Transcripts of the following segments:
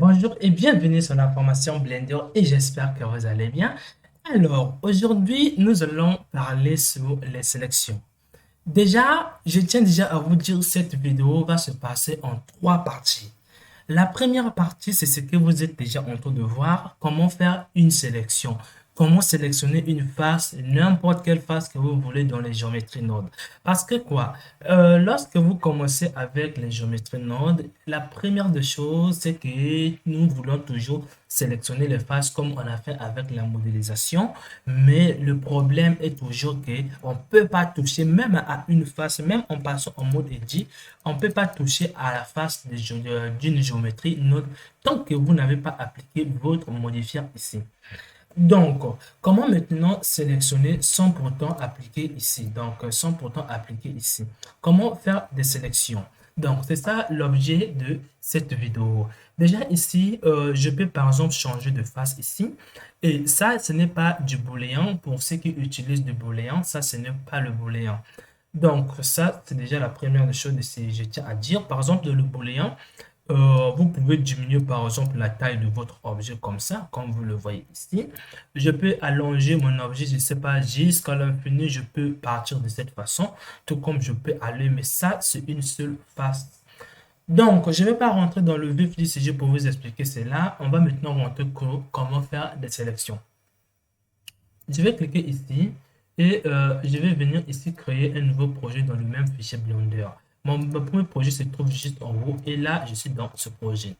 Bonjour et bienvenue sur la formation Blender et j'espère que vous allez bien. Alors, aujourd'hui, nous allons parler sur les sélections. Déjà, je tiens déjà à vous dire que cette vidéo va se passer en trois parties. La première partie, c'est ce que vous êtes déjà en train de voir, comment faire une sélection. Comment sélectionner une face, n'importe quelle face que vous voulez dans les géométries Node. Parce que quoi? Lorsque vous commencez avec les géométries Node, la première des choses, c'est que nous voulons toujours sélectionner les faces comme on a fait avec la modélisation. Mais le problème est toujours que on peut pas toucher même à une face, même en passant en mode Edit, on ne peut pas toucher à la face d'une géométrie Node tant que vous n'avez pas appliqué votre modifiant ici. Donc, comment maintenant sélectionner sans pourtant appliquer ici? Donc, sans pourtant appliquer ici. Comment faire des sélections? Donc, c'est ça l'objet de cette vidéo. Déjà ici, je peux par exemple changer de face ici. Et ça, ce n'est pas du booléen. Pour ceux qui utilisent du booléen, ça, ce n'est pas le booléen. Donc, ça, c'est déjà la première des choses que je tiens à dire. Par exemple, le booléen, vous pouvez diminuer par exemple la taille de votre objet comme ça, comme vous le voyez ici. Je peux allonger mon objet, je ne sais pas, jusqu'à l'infini, je peux partir de cette façon, tout comme je peux aller, mais ça, c'est une seule face. Donc, je ne vais pas rentrer dans le vif du sujet pour vous expliquer cela. On va maintenant rentrer comment faire des sélections. Je vais cliquer ici et je vais venir ici créer un nouveau projet dans le même fichier Blender. Mon premier projet se trouve juste en haut et là, je suis dans ce projet.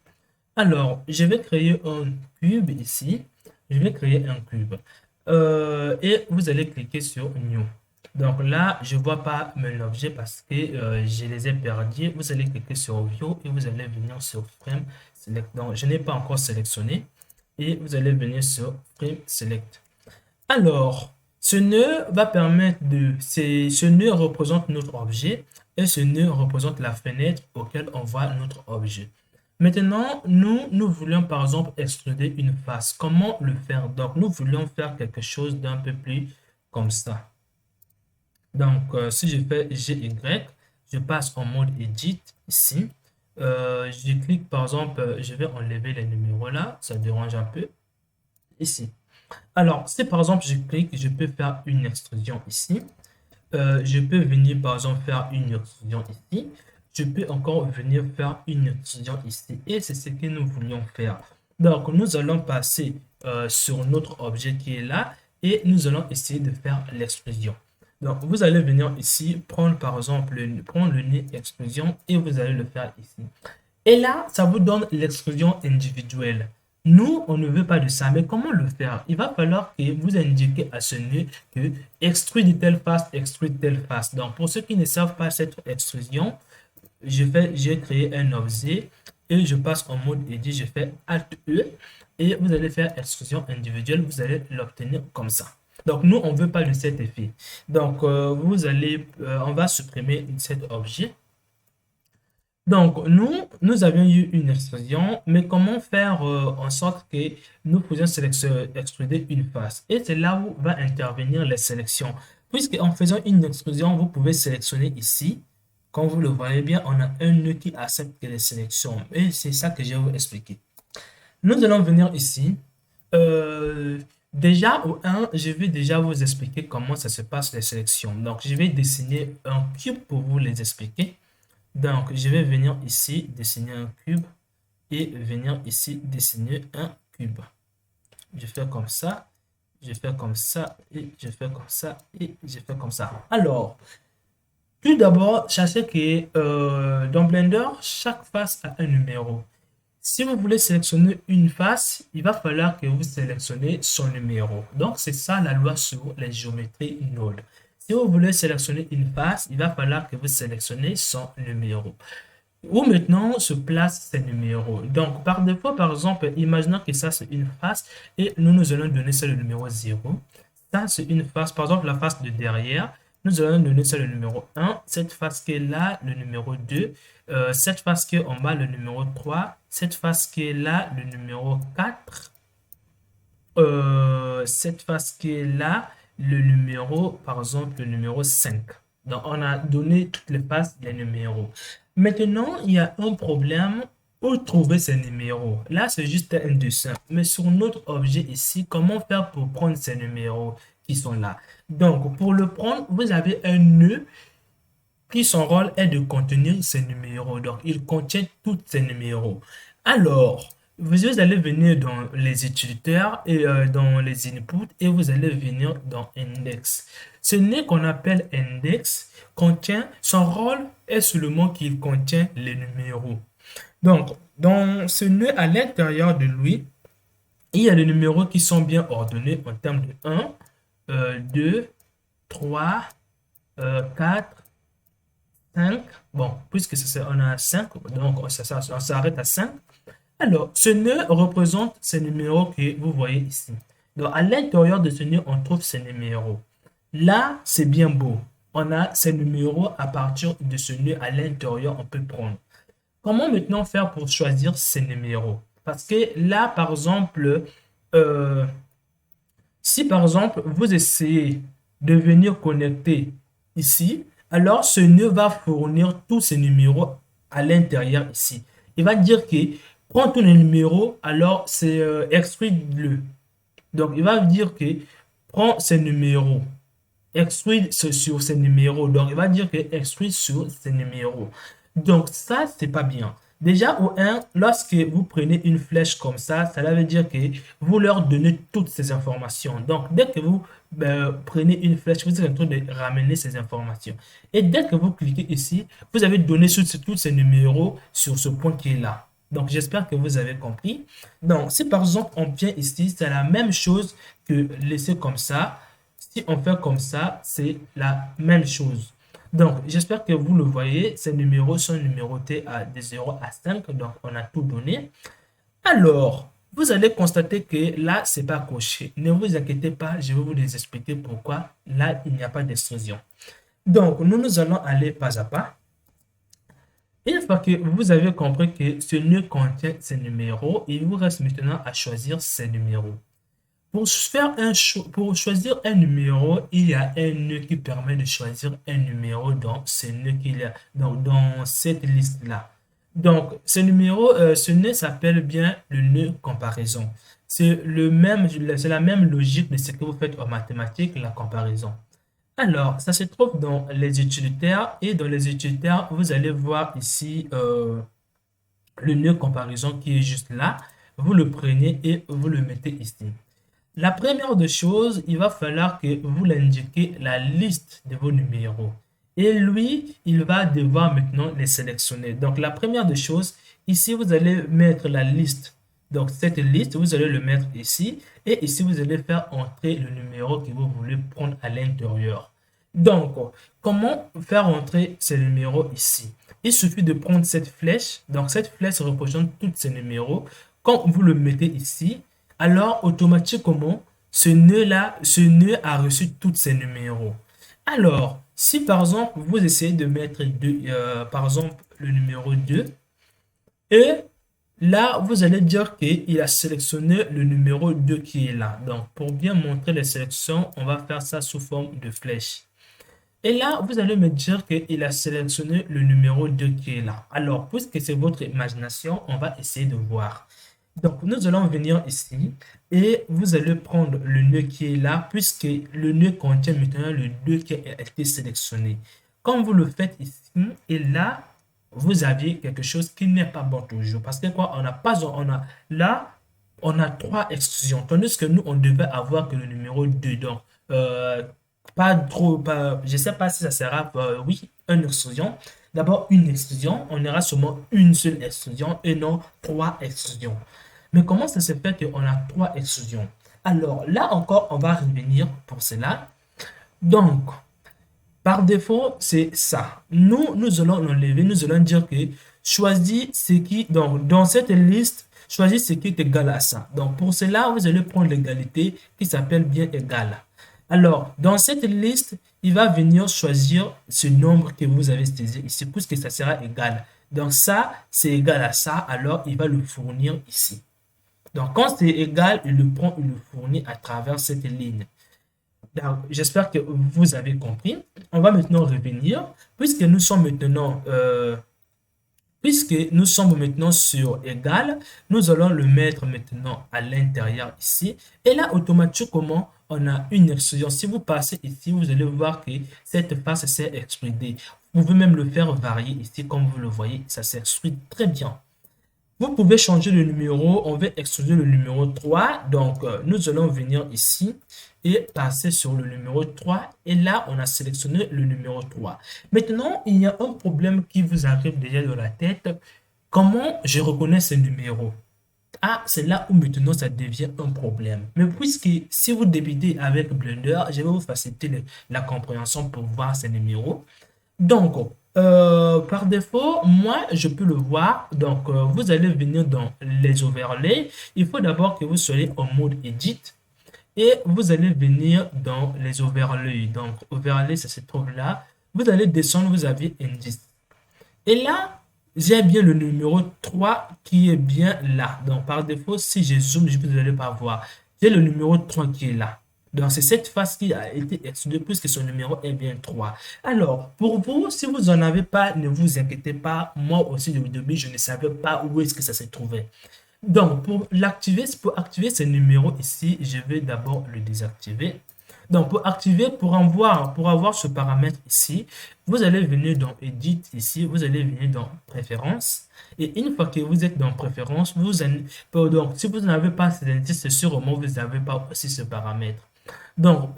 Alors, je vais créer un cube ici. Je vais créer un cube. Et vous allez cliquer sur New. Donc là, je ne vois pas mon objet parce que je les ai perdus. Vous allez cliquer sur View et vous allez venir sur Frame Select. Donc, je n'ai pas encore sélectionné. Et vous allez venir sur Frame Select. Alors, ce nœud va permettre ce nœud représente notre objet et ce nœud représente la fenêtre auquel on voit notre objet. Maintenant, nous voulions par exemple extruder une face. Comment le faire? Donc, nous voulions faire quelque chose d'un peu plus comme ça. Donc, si je fais GY, je passe en mode Edit ici. Je clique par exemple, je vais enlever les numéros là, ça dérange un peu ici. Alors, si par exemple je clique, je peux faire une extrusion ici. Je peux venir par exemple faire une extrusion ici. Je peux encore venir faire une extrusion ici. Et c'est ce que nous voulions faire. Donc, nous allons passer sur notre objet qui est là et nous allons essayer de faire l'extrusion. Donc, vous allez venir ici, prendre par exemple, prendre le nez extrusion et vous allez le faire ici. Et là, ça vous donne l'extrusion individuelle. Nous, on ne veut pas de ça, mais comment le faire? Il va falloir que vous indiquiez à ce nœud que extrude telle face, extrude telle face. Donc, pour ceux qui ne savent pas cette extrusion, j'ai créé un objet et je passe en mode edit, je fais Alt E et vous allez faire extrusion individuelle, vous allez l'obtenir comme ça. Donc, nous, on ne veut pas de cet effet. Donc, on va supprimer cet objet. Donc, nous avions eu une extrusion, mais comment faire en sorte que nous puissions extruder une face? Et c'est là où va intervenir les sélections. Puisque en faisant une extrusion, vous pouvez sélectionner ici. Comme vous le voyez bien, on a un nœud qui accepte les sélections. Et c'est ça que je vais vous expliquer. Nous allons venir ici. Euh, Déjà, au 1, je vais déjà vous expliquer comment ça se passe les sélections. Donc, je vais dessiner un cube pour vous les expliquer. Donc, je vais venir ici, dessiner un cube et venir ici, dessiner un cube. Je fais comme ça, je fais comme ça, et je fais comme ça, et je fais comme ça. Alors, tout d'abord, sachez que dans Blender, chaque face a un numéro. Si vous voulez sélectionner une face, il va falloir que vous sélectionnez son numéro. Donc, c'est ça la loi sur les géométries Node. Si vous voulez sélectionner une face, il va falloir que vous sélectionnez son numéro. Où maintenant se placent ces numéros. Donc, par défaut, par exemple, imaginons que ça, c'est une face et nous allons donner ça le numéro 0. Ça, c'est une face, par exemple, la face de derrière. Nous allons donner ça le numéro 1. Cette face qui est là, le numéro 2. Cette face qui est en bas, le numéro 3. Cette face qui est là, le numéro 4. Cette face qui est là, le numéro, par exemple, le numéro 5. Donc, on a donné toutes les faces des numéros. Maintenant, il y a un problème où trouver ces numéros? Là, c'est juste un dessin. Mais sur notre objet ici, comment faire pour prendre ces numéros qui sont là? Donc, pour le prendre, vous avez un nœud qui son rôle est de contenir ces numéros. Donc, il contient tous ces numéros. Alors, vous allez venir dans les utilisateurs et dans les inputs et vous allez venir dans index. Ce nœud qu'on appelle index contient, son rôle est seulement qu'il contient les numéros. Donc, dans ce nœud à l'intérieur de lui, il y a les numéros qui sont bien ordonnés en termes de 1, 2, 3, 4, 5. Bon, puisque on a 5, donc on s'arrête à 5. Alors, ce nœud représente ces numéros que vous voyez ici. Donc, à l'intérieur de ce nœud, on trouve ces numéros. Là, c'est bien beau. On a ces numéros à partir de ce nœud à l'intérieur, on peut prendre. Comment maintenant faire pour choisir ces numéros? Parce que là, par exemple, euh, si par exemple, vous essayez de venir connecter ici, alors ce nœud va fournir tous ces numéros à l'intérieur ici. Il va dire que prends tous les numéros, alors c'est extrude-le. Donc, il va dire que prends ces numéros, extrude sur ces numéros. Donc, il va dire que extrude sur ces numéros. Donc, ça, c'est pas bien. Déjà, au 1, lorsque vous prenez une flèche comme ça veut dire que vous leur donnez toutes ces informations. Donc, dès que vous prenez une flèche, vous êtes en train de ramener ces informations. Et dès que vous cliquez ici, vous avez donné tous ces numéros sur ce point qui est là. Donc, j'espère que vous avez compris. Donc, si par exemple, on vient ici, c'est la même chose que laisser comme ça. Si on fait comme ça, c'est la même chose. Donc, j'espère que vous le voyez, ces numéros sont numérotés de 0 à 5, donc on a tout donné. Alors, vous allez constater que là, c'est pas coché. Ne vous inquiétez pas, je vais vous expliquer pourquoi là, il n'y a pas d'extrusion. Donc, nous allons aller pas à pas. Une fois que vous avez compris que ce nœud contient ces numéros, il vous reste maintenant à choisir ces numéros. Pour choisir un numéro, il y a un nœud qui permet de choisir un numéro dans ce nœud qu'il y a dans cette liste-là. Donc, ce nœud s'appelle bien le nœud comparaison. C'est la même logique de ce que vous faites en mathématiques, la comparaison. Alors, ça se trouve dans les utilitaires et dans les utilitaires, vous allez voir ici le nœud comparaison qui est juste là. Vous le prenez et vous le mettez ici. La première des choses, il va falloir que vous l'indiquez la liste de vos numéros. Et lui, il va devoir maintenant les sélectionner. Donc, la première des choses, ici, vous allez mettre la liste. Donc, cette liste, vous allez le mettre ici. Et ici, vous allez faire entrer le numéro que vous voulez prendre à l'intérieur. Donc, comment faire entrer ces numéros ici? Il suffit de prendre cette flèche. Donc, cette flèche représente tous ces numéros. Quand vous le mettez ici, alors automatiquement, ce nœud a reçu tous ces numéros. Alors, si par exemple, vous essayez de mettre par exemple le numéro 2, et là, vous allez dire qu'il a sélectionné le numéro 2 qui est là. Donc, pour bien montrer les sélections, on va faire ça sous forme de flèche. Et là, vous allez me dire qu'il a sélectionné le numéro 2 qui est là. Alors, puisque c'est votre imagination, on va essayer de voir. Donc, nous allons venir ici et vous allez prendre le nœud qui est là puisque le nœud contient maintenant le 2 qui a été sélectionné. Quand vous le faites ici et là, vous avez quelque chose qui n'est pas bon toujours. Parce que quoi, là, on a 3 exclusions. Tandis que nous, on devait avoir que le numéro 2. Donc, je ne sais pas si ça sera, oui, une exclusion. D'abord, une exclusion, on aura seulement une seule exclusion et non 3 exclusions. Mais comment ça se fait qu'on a 3 exclusions? Alors, là encore, on va revenir pour cela. Donc, par défaut, c'est ça. Nous allons l'enlever, nous allons dire que choisis ce qui, donc, dans cette liste, choisis ce qui est égal à ça. Donc, pour cela, vous allez prendre l'égalité qui s'appelle bien égal. Alors, dans cette liste, il va venir choisir ce nombre que vous avez saisi ici, puisque ça sera égal. Donc, ça, c'est égal à ça, alors il va le fournir ici. Donc, quand c'est égal, il le prend, il le fournit à travers cette ligne. Donc, j'espère que vous avez compris. On va maintenant revenir, puisque nous sommes maintenant Puisque nous sommes maintenant sur égal, nous allons le mettre maintenant à l'intérieur ici. Et là, automatiquement, on a une extrusion. Si vous passez ici, vous allez voir que cette face s'est extrudée. Vous pouvez même le faire varier ici, comme vous le voyez, ça s'extrude très bien. Vous pouvez changer le numéro, on va extruder le numéro 3. Donc, nous allons venir ici et passer sur le numéro 3. Et là, on a sélectionné le numéro 3. Maintenant, il y a un problème qui vous arrive déjà dans la tête. Comment je reconnais ce numéro? Ah, c'est là où maintenant ça devient un problème. Mais puisque si vous débutez avec Blender, je vais vous faciliter la compréhension pour voir ces numéros. Donc, par défaut, moi, je peux le voir. Donc, vous allez venir dans les overlays. Il faut d'abord que vous soyez en mode Edit et vous allez venir dans les overlays. Donc, overlay, ça se trouve là. Vous allez descendre, vous avez Indice. Et là, j'ai bien le numéro 3 qui est bien là. Donc, par défaut, si je zoome, vous n'allez pas voir. J'ai le numéro 3 qui est là. Donc, c'est cette face qui a été extrudée puisque son numéro est bien 3. Alors, pour vous, si vous n'en avez pas, ne vous inquiétez pas. Moi aussi, au début, je ne savais pas où est-ce que ça se trouvait. Donc, pour activer ce numéro ici, je vais d'abord le désactiver. Donc, pour avoir ce paramètre ici, vous allez venir dans Edit ici, vous allez venir dans Préférences. Et une fois que vous êtes dans Préférences, donc, si vous n'avez pas cet indice, c'est sûrement vous n'avez pas aussi ce paramètre. Donc,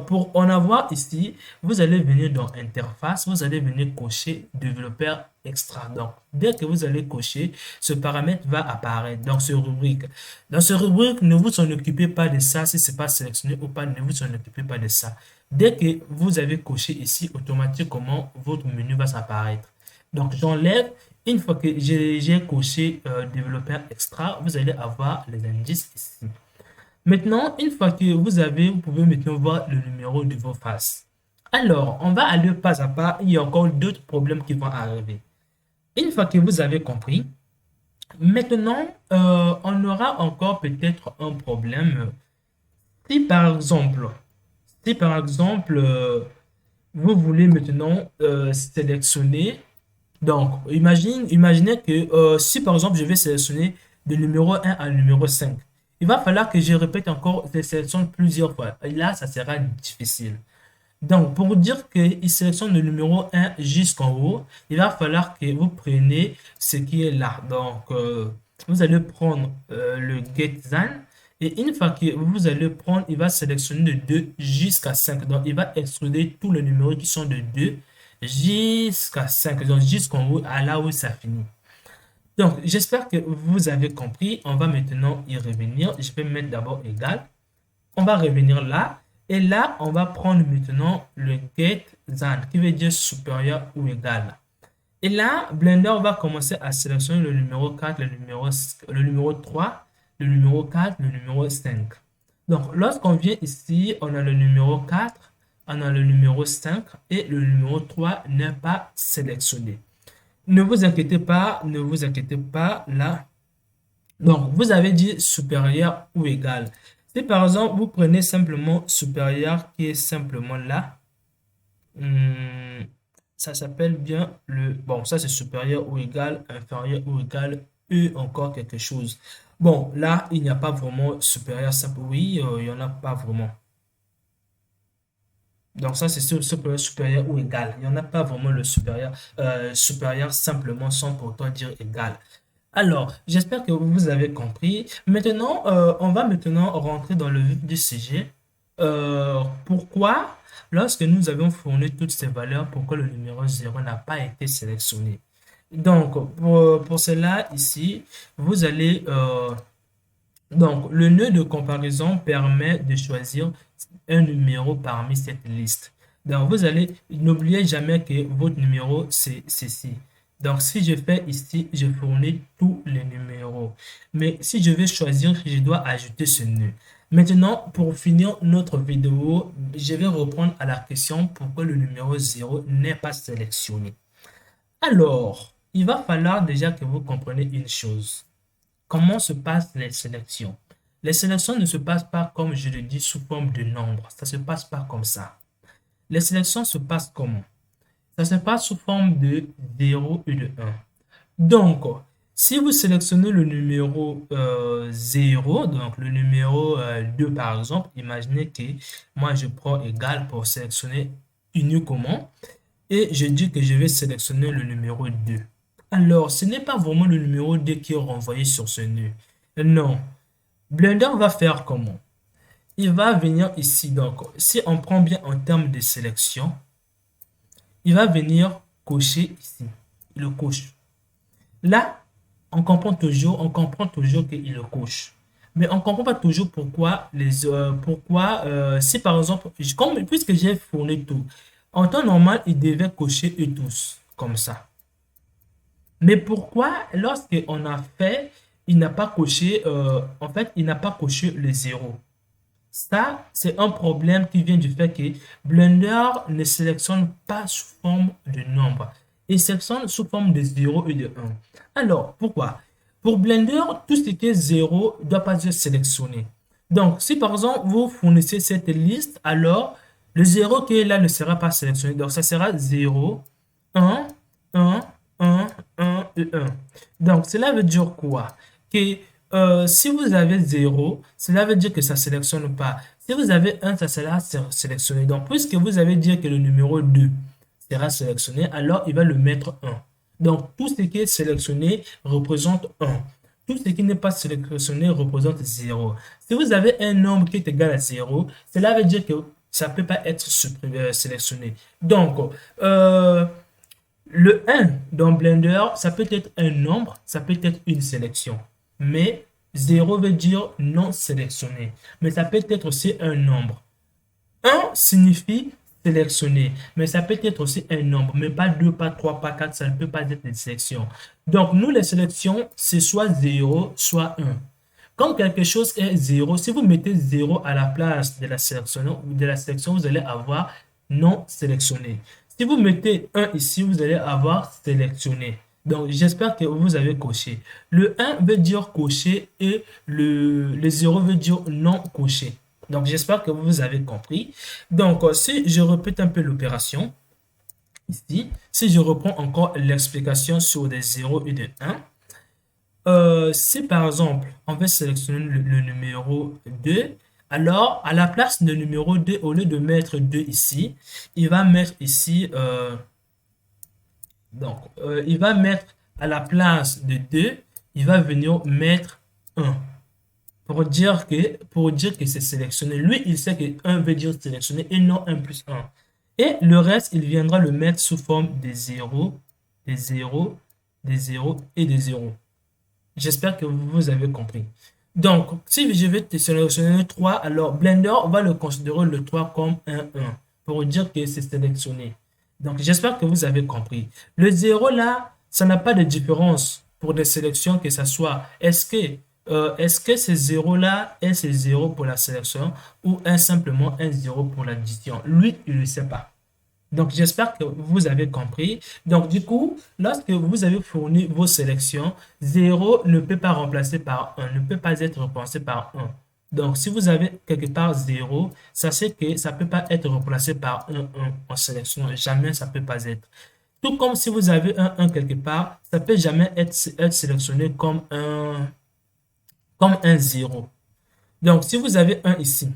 pour en avoir ici, vous allez venir dans Interface, vous allez venir cocher Développeur Extra. Donc, dès que vous allez cocher, ce paramètre va apparaître dans ce rubrique. Dans ce rubrique, ne vous en occupez pas de ça, si ce n'est pas sélectionné ou pas, ne vous en occupez pas de ça. Dès que vous avez coché ici, automatiquement, votre menu va s'apparaître. Donc, j'enlève. Une fois que j'ai coché Développeur Extra, vous allez avoir les indices ici. Maintenant, une fois que vous pouvez maintenant voir le numéro de vos faces. Alors, on va aller pas à pas. Il y a encore d'autres problèmes qui vont arriver. Une fois que vous avez compris, maintenant, on aura encore peut-être un problème. Si par exemple, vous voulez maintenant sélectionner. Donc, imaginez que si par exemple, je vais sélectionner de numéro 1 à numéro 5, il va falloir que je répète encore ces sélections plusieurs fois. Et là, ça sera difficile. Donc, pour dire qu'il sélectionne le numéro 1 jusqu'en haut, il va falloir que vous preniez ce qui est là. Donc, vous allez prendre le GetZan. Et une fois que vous allez prendre, il va sélectionner de 2 jusqu'à 5. Donc, il va extruder tous les numéros qui sont de 2 jusqu'à 5. Donc, jusqu'en haut, à là où ça finit. Donc, j'espère que vous avez compris. On va maintenant y revenir. Je vais mettre d'abord égal. On va revenir là. Et là, on va prendre maintenant le GetZan qui veut dire supérieur ou égal. Et là, Blender va commencer à sélectionner le numéro 4, le numéro 3, le numéro 4, le numéro 5. Donc, lorsqu'on vient ici, on a le numéro 4, on a le numéro 5 et le numéro 3 n'est pas sélectionné. Ne vous inquiétez pas, ne vous inquiétez pas là. Donc, vous avez dit supérieur ou égal. Si par exemple, vous prenez simplement supérieur qui est simplement là, ça s'appelle bien le... Bon, ça c'est supérieur ou égal, inférieur ou égal, et encore quelque chose. Bon, là, il n'y a pas vraiment supérieur simple. Oui, il n'y en a pas vraiment. Donc ça, c'est supérieur, supérieur ou égal. Il n'y en a pas vraiment le supérieur, supérieur simplement sans pourtant dire égal. Alors, j'espère que vous avez compris. Maintenant, on va maintenant rentrer dans le vif du sujet. Pourquoi, lorsque nous avons fourni toutes ces valeurs, pourquoi le numéro 0 n'a pas été sélectionné? Donc, pour cela, ici, vous allez... donc, le nœud de comparaison permet de choisir un numéro parmi cette liste. Donc, vous allez, n'oubliez jamais que votre numéro, c'est ceci. Donc, si je fais ici, je fournis tous les numéros. Mais si je vais choisir, je dois ajouter ce nœud. Maintenant, pour finir notre vidéo, je vais reprendre à la question pourquoi le numéro 0 n'est pas sélectionné. Alors, il va falloir déjà que vous compreniez une chose. Comment se passent les sélections? Les sélections ne se passent pas comme je le dis sous forme de nombre. Ça ne se passe pas comme ça. Les sélections se passent comment? Ça se passe sous forme de 0 et de 1. Donc, si vous sélectionnez le numéro 0, donc le numéro 2 par exemple, imaginez que moi je prends égal pour sélectionner uniquement et je dis que je vais sélectionner le numéro 2. Alors, ce n'est pas vraiment le numéro 2 qui est renvoyé sur ce nœud. Non. Blender va faire comment? Il va venir ici. Donc, si on prend bien en termes de sélection, il va venir cocher ici. Il le coche. Là, on comprend toujours qu'il le coche. Mais on ne comprend pas toujours pourquoi si par exemple, puisque j'ai fourni tout, en temps normal, il devait cocher eux tous, comme ça. Mais pourquoi, lorsqu'on a fait, il n'a pas coché, en fait, il n'a pas coché le zéro. Ça, c'est un problème qui vient du fait que Blender ne sélectionne pas sous forme de nombre. Il sélectionne sous forme de 0 et de 1. Alors, pourquoi? Pour Blender, tout ce qui est 0 ne doit pas être sélectionné. Donc, si par exemple, vous fournissez cette liste, alors le 0 qui est là ne sera pas sélectionné. Donc, ça sera 0, 1, 1, 1, 1 et 1. Donc, cela veut dire quoi? Que si vous avez 0, cela veut dire que ça ne sélectionne pas. Si vous avez 1, ça sera sélectionné. Donc, puisque vous avez dit que le numéro 2 sera sélectionné, alors il va le mettre 1. Donc, tout ce qui est sélectionné représente 1. Tout ce qui n'est pas sélectionné représente 0. Si vous avez un nombre qui est égal à 0, cela veut dire que ça ne peut pas être sélectionné. Donc, le 1 dans Blender, ça peut être un nombre, ça peut être une sélection. Mais 0 veut dire non sélectionné. Mais ça peut être aussi un nombre. 1 signifie sélectionné. Mais ça peut être aussi un nombre. Mais pas 2, pas 3, pas 4. Ça ne peut pas être une sélection. Donc, nous, les sélections, c'est soit 0, soit 1. Quand quelque chose est 0, si vous mettez 0 à la place de la sélection, vous allez avoir non sélectionné. Si vous mettez 1 ici, vous allez avoir sélectionné. Donc, j'espère que vous avez coché. Le 1 veut dire coché et le 0 veut dire non coché. Donc, j'espère que vous avez compris. Donc, si je répète un peu l'opération, ici, si je reprends encore l'explication sur des 0 et des 1, si par exemple, on veut sélectionner le numéro 2, alors à la place de numéro 2, au lieu de mettre 2 ici, il va mettre ici, il va mettre à la place de 2, il va venir mettre 1 pour dire que c'est sélectionné. Lui, il sait que 1 veut dire sélectionné et non 1 plus 1. Et le reste, il viendra le mettre sous forme des 0, des 0, des 0 et des 0. J'espère que vous avez compris. Donc, si je vais sélectionner 3, alors Blender va le considérer le 3 comme un 1 pour dire que c'est sélectionné. Donc, j'espère que vous avez compris. Le 0 là, ça n'a pas de différence pour des sélections que ce soit. Est-ce que ce 0 là est ce 0 pour la sélection ou est simplement un 0 pour l'addition? Lui, il ne sait pas. Donc, j'espère que vous avez compris. Donc, du coup, lorsque vous avez fourni vos sélections, 0 ne peut pas remplacer par 1, ne peut pas être remplacé par 1. Donc, si vous avez quelque part 0, sachez que ça ne peut pas être remplacé par 1 en sélection. Jamais ça ne peut pas être. Tout comme si vous avez un 1 quelque part, ça ne peut jamais être sélectionné comme un 0. Donc, si vous avez 1 ici,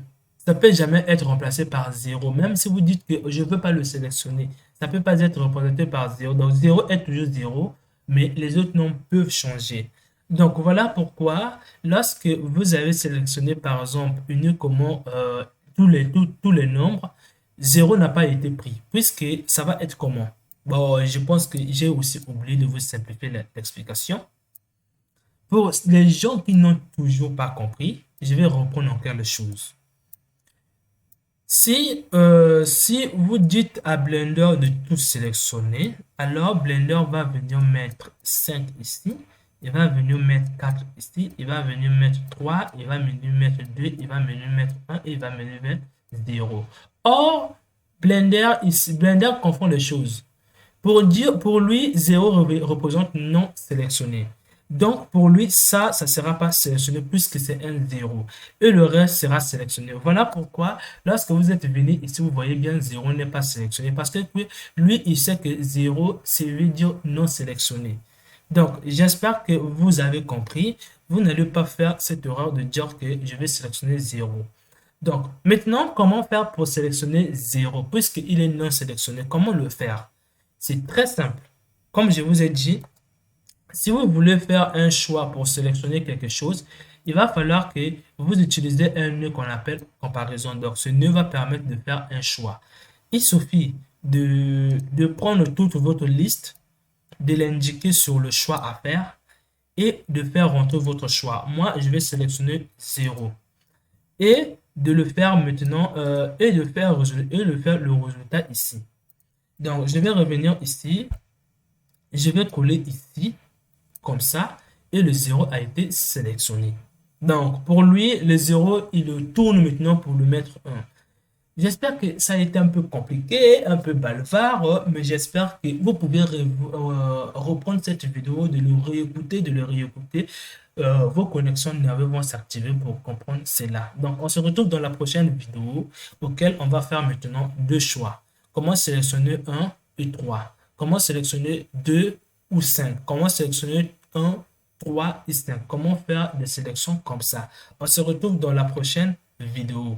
ça ne peut jamais être remplacé par 0. Même si vous dites que je ne veux pas le sélectionner, ça ne peut pas être représenté par 0. Donc, 0 est toujours 0, mais les autres nombres peuvent changer. Donc, voilà pourquoi, lorsque vous avez sélectionné, par exemple, uniquement tous les nombres, 0 n'a pas été pris, puisque ça va être comment? Bon, je pense que j'ai aussi oublié de vous simplifier l'explication. Pour les gens qui n'ont toujours pas compris, je vais reprendre encore les choses. Si vous dites à Blender de tout sélectionner, alors Blender va venir mettre 5 ici, il va venir mettre 4 ici, il va venir mettre 3, il va venir mettre 2, il va venir mettre 1 et il va venir mettre 0. Or, Blender confond les choses. Pour lui, 0 représente non sélectionné. Donc, pour lui, ça ne sera pas sélectionné puisque c'est un 0. Et le reste sera sélectionné. Voilà pourquoi, lorsque vous êtes venu ici, vous voyez bien 0 n'est pas sélectionné. Parce que lui, il sait que 0, c'est veut dire non sélectionné. Donc, j'espère que vous avez compris. Vous n'allez pas faire cette erreur de dire que je vais sélectionner zéro. Donc, maintenant, comment faire pour sélectionner zéro puisqu'il est non sélectionné? Comment le faire? C'est très simple. Comme je vous ai dit, si vous voulez faire un choix pour sélectionner quelque chose, il va falloir que vous utilisez un nœud qu'on appelle comparaison. Donc, ce nœud va permettre de faire un choix. Il suffit de prendre toute votre liste, de l'indiquer sur le choix à faire et de faire rentrer votre choix. Moi, je vais sélectionner zéro et de le faire maintenant et de faire le résultat ici. Donc, je vais revenir ici, je vais coller ici comme ça et le zéro a été sélectionné. Donc, pour lui, le zéro, il le tourne maintenant pour le mettre 1. J'espère que ça a été un peu compliqué, un peu bavard, mais j'espère que vous pouvez reprendre cette vidéo, de le réécouter. Vos connexions nerveuses vont s'activer pour comprendre cela. Donc, on se retrouve dans la prochaine vidéo auquel on va faire maintenant deux choix. Comment sélectionner 1 et 3. Comment sélectionner 2 ou 5. Comment sélectionner 1, 3 et 5. Comment faire des sélections comme ça. On se retrouve dans la prochaine vidéo.